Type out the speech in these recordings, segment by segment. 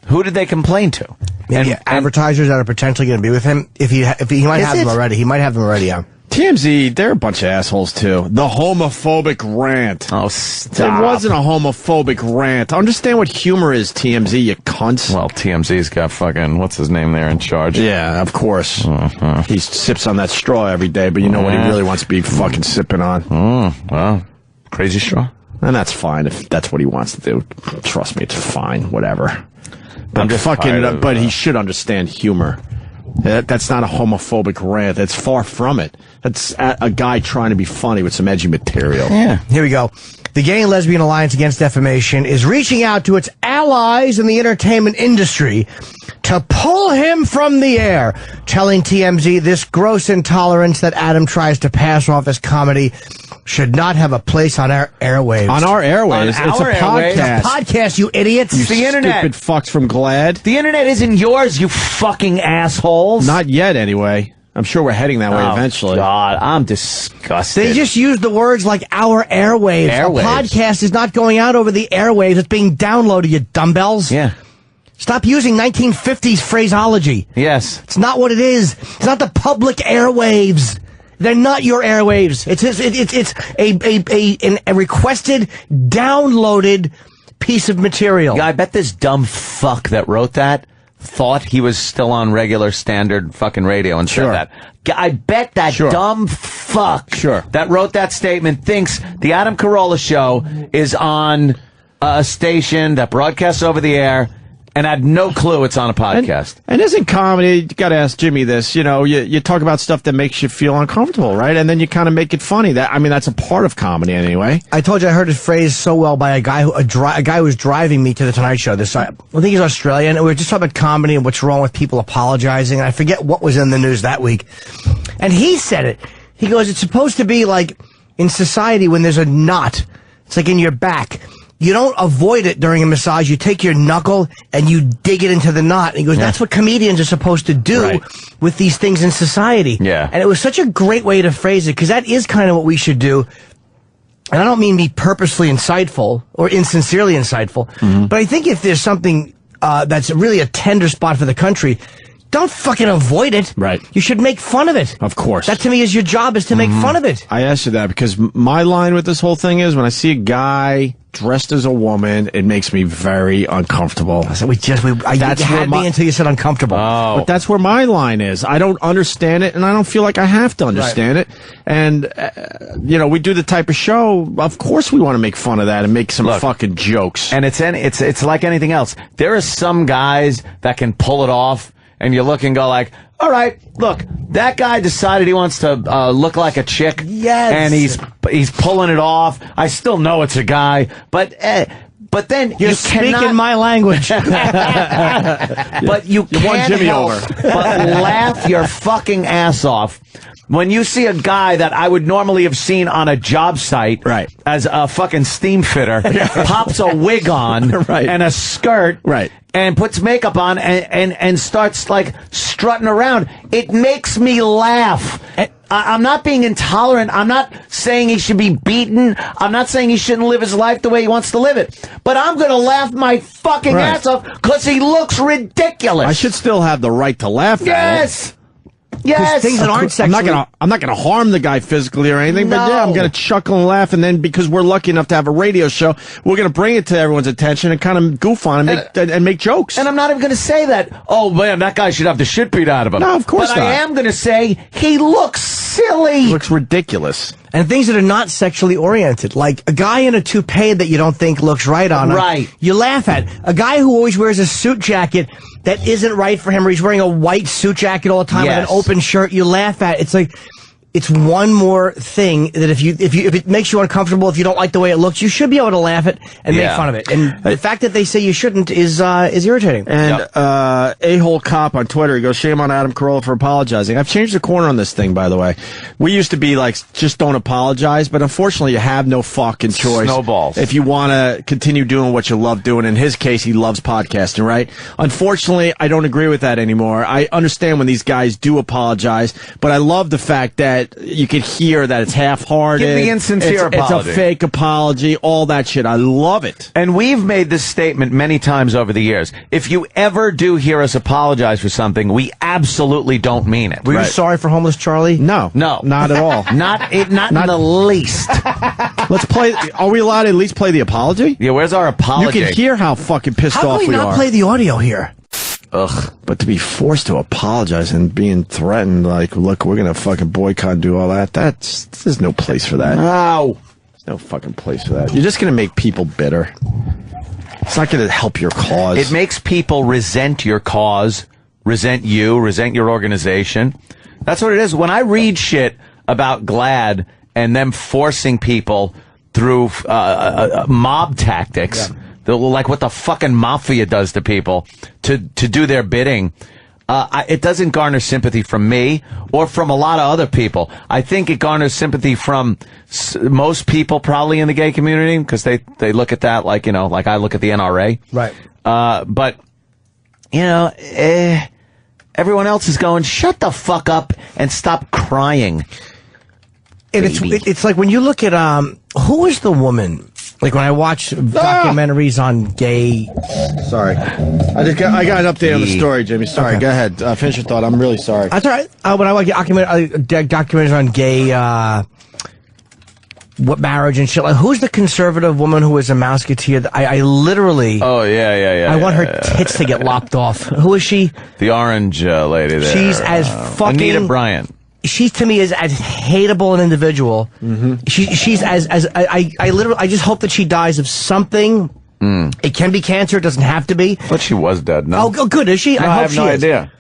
Who did they complain to? Maybe advertisers that are potentially going to be with him. If he might have them already. He might have them already, yeah. TMZ, they're a bunch of assholes, too. The homophobic rant. Oh, stop. It wasn't a homophobic rant. Understand what humor is, TMZ, you cunts. Well, TMZ's got fucking, what's his name there in charge? Yeah, of course. He sips on that straw every day, but you know what he really wants to be fucking sipping on. Well, crazy straw. And that's fine if that's what he wants to do. Trust me, it's fine. Whatever. But but he should understand humor. That's not a homophobic rant. That's far from it. That's a guy trying to be funny with some edgy material. Yeah. Here we go. The Gay and Lesbian Alliance Against Defamation is reaching out to its allies in the entertainment industry to pull him from the air, telling TMZ this gross intolerance that Adam tries to pass off as comedy should not have a place on our airwaves. On our airwaves? It's a podcast. It's a podcast, you idiots. You the internet. Stupid fucks from GLAAD. The internet isn't yours, you fucking assholes. Not yet, anyway. I'm sure we're heading that way eventually. God, I'm disgusted. They just used the words like our airwaves. A podcast is not going out over the airwaves. It's being downloaded, you dumbbells. Yeah. Stop using 1950s phraseology. Yes. It's not what it is. It's not the public airwaves. They're not your airwaves. It's a requested, downloaded piece of material. Yeah, I bet this dumb fuck that wrote that thought he was still on regular standard fucking radio and said that. I bet that dumb fuck that wrote that statement thinks the Adam Carolla show is on a station that broadcasts over the air and had no clue it's on a podcast. And isn't comedy, you got to ask Jimmy this, you know, you talk about stuff that makes you feel uncomfortable, right? And then you kind of make it funny. That's a part of comedy anyway. I told you I heard his phrase so well by a guy who was driving me to the Tonight Show. I think he's Australian, and we were just talking about comedy and what's wrong with people apologizing. And I forget what was in the news that week. And he said it. He goes, it's supposed to be like in society when there's a knot. It's like in your back. You don't avoid it during a massage. You take your knuckle and you dig it into the knot. And he goes, that's what comedians are supposed to do with these things in society. Yeah. And it was such a great way to phrase it, because that is kind of what we should do. And I don't mean be purposely insightful or insincerely insightful, but I think if there's something that's really a tender spot for the country, don't fucking avoid it. Right. You should make fun of it. Of course. That to me is your job, is to make fun of it. I asked you that because my line with this whole thing is when I see a guy dressed as a woman, it makes me very uncomfortable. So you had me until you said uncomfortable. Oh. But that's where my line is. I don't understand it, and I don't feel like I have to understand it. And, we do the type of show, of course we want to make fun of that and make some fucking jokes. And it's like anything else. There are some guys that can pull it off, and you look and go like, all right, look, that guy decided he wants to look like a chick. Yes. And he's pulling it off. I still know it's a guy, but then you're speaking my language. But you can't won Jimmy help over. but laugh your fucking ass off when you see a guy that I would normally have seen on a job site as a fucking steam fitter pops a wig on and a skirt and puts makeup on and starts like strutting around. It makes me laugh. I'm not being intolerant. I'm not saying he should be beaten. I'm not saying he shouldn't live his life the way he wants to live it. But I'm going to laugh my fucking ass off because he looks ridiculous. I should still have the right to laugh at it. Yes. Yes. Things that aren't sexually... I'm not gonna harm the guy physically or anything, but I'm gonna chuckle and laugh, and then because we're lucky enough to have a radio show, we're gonna bring it to everyone's attention and kind of goof on and make jokes. And I'm not even gonna say that, oh man, that guy should have the shit beat out of him. No, of course not. But I am gonna say he looks silly. He looks ridiculous. And things that are not sexually oriented, like a guy in a toupee that you don't think looks right on him, you laugh at. A guy who always wears a suit jacket that isn't right for him, or he's wearing a white suit jacket all the time with an open shirt, you laugh at. It's like, it's one more thing that if it makes you uncomfortable, if you don't like the way it looks, you should be able to laugh at and make fun of it. And the fact that they say you shouldn't is irritating. And a-hole cop on Twitter, he goes, shame on Adam Carolla for apologizing. I've changed the corner on this thing, by the way. We used to be like, just don't apologize, but unfortunately you have no fucking choice. Snowballs. If you want to continue doing what you love doing. In his case, he loves podcasting, right? Unfortunately, I don't agree with that anymore. I understand when these guys do apologize, but I love the fact that that you could hear that it's half-hearted. Give the insincere apology. It's a fake apology, all that shit. I love it. And we've made this statement many times over the years. If you ever do hear us apologize for something, we absolutely don't mean it. Were you sorry for homeless Charlie? No. Not at all. Not in the least. Let's play. Are we allowed to at least play the apology? Yeah, where's our apology? You can hear how fucking pissed off we are. How can we not play the audio here? Ugh. But to be forced to apologize and being threatened, like, look, we're going to fucking boycott and do all that, there's no place for that. No. There's no fucking place for that. You're just going to make people bitter. It's not going to help your cause. It makes people resent your cause, resent you, resent your organization. That's what it is. When I read shit about GLAAD and them forcing people through mob tactics, like what the fucking mafia does to people to do their bidding, it doesn't garner sympathy from me or from a lot of other people. I think it garners sympathy from most people probably in the gay community because they look at that like, like I look at the NRA. Right. But, everyone else is going, shut the fuck up and stop crying. And it's like when you look at, who is the woman? Like when I watch documentaries on gay. Sorry, I got an update on the story, Jimmy. Sorry, okay. Go ahead. Finish your thought. I'm really sorry. That's all right. When I watch documentaries on gay, what marriage and shit. Like, who's the conservative woman who is a Mouseketeer? I literally. Oh yeah. I want her tits to get lopped off. Who is she? The orange lady there. She's as fucking Anita Bryant. She to me is as hateable an individual. Mm-hmm. She's as I literally I just hope that she dies of something. It can be cancer. It doesn't have to be. But she was dead. No. Oh, good. Is she? No, I hope have she no is. idea.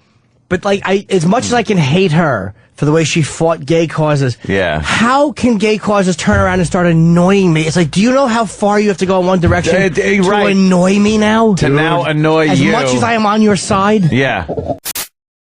But like, as much as I can hate her for the way she fought gay causes, how can gay causes turn around and start annoying me? It's like, do you know how far you have to go in one direction to annoy me now? To now annoy as you. As much as I am on your side? Yeah.